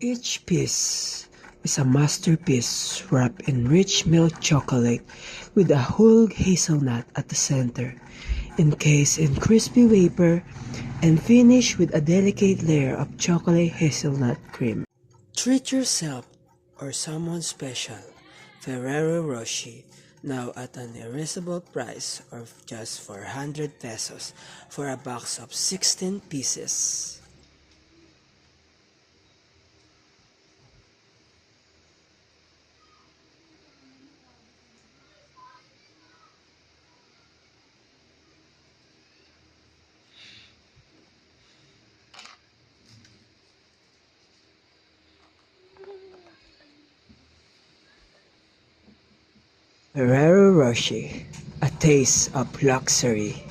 Each piece is a masterpiece wrapped in rich milk chocolate with a whole hazelnut at the center, encased in crispy wafer and finished with a delicate layer of chocolate hazelnut cream. Treat yourself or someone special. Ferrero Rocher, now at an irresistible price of just 400 pesos for a box of 16 pieces. Ferrero Rocher, a taste of luxury.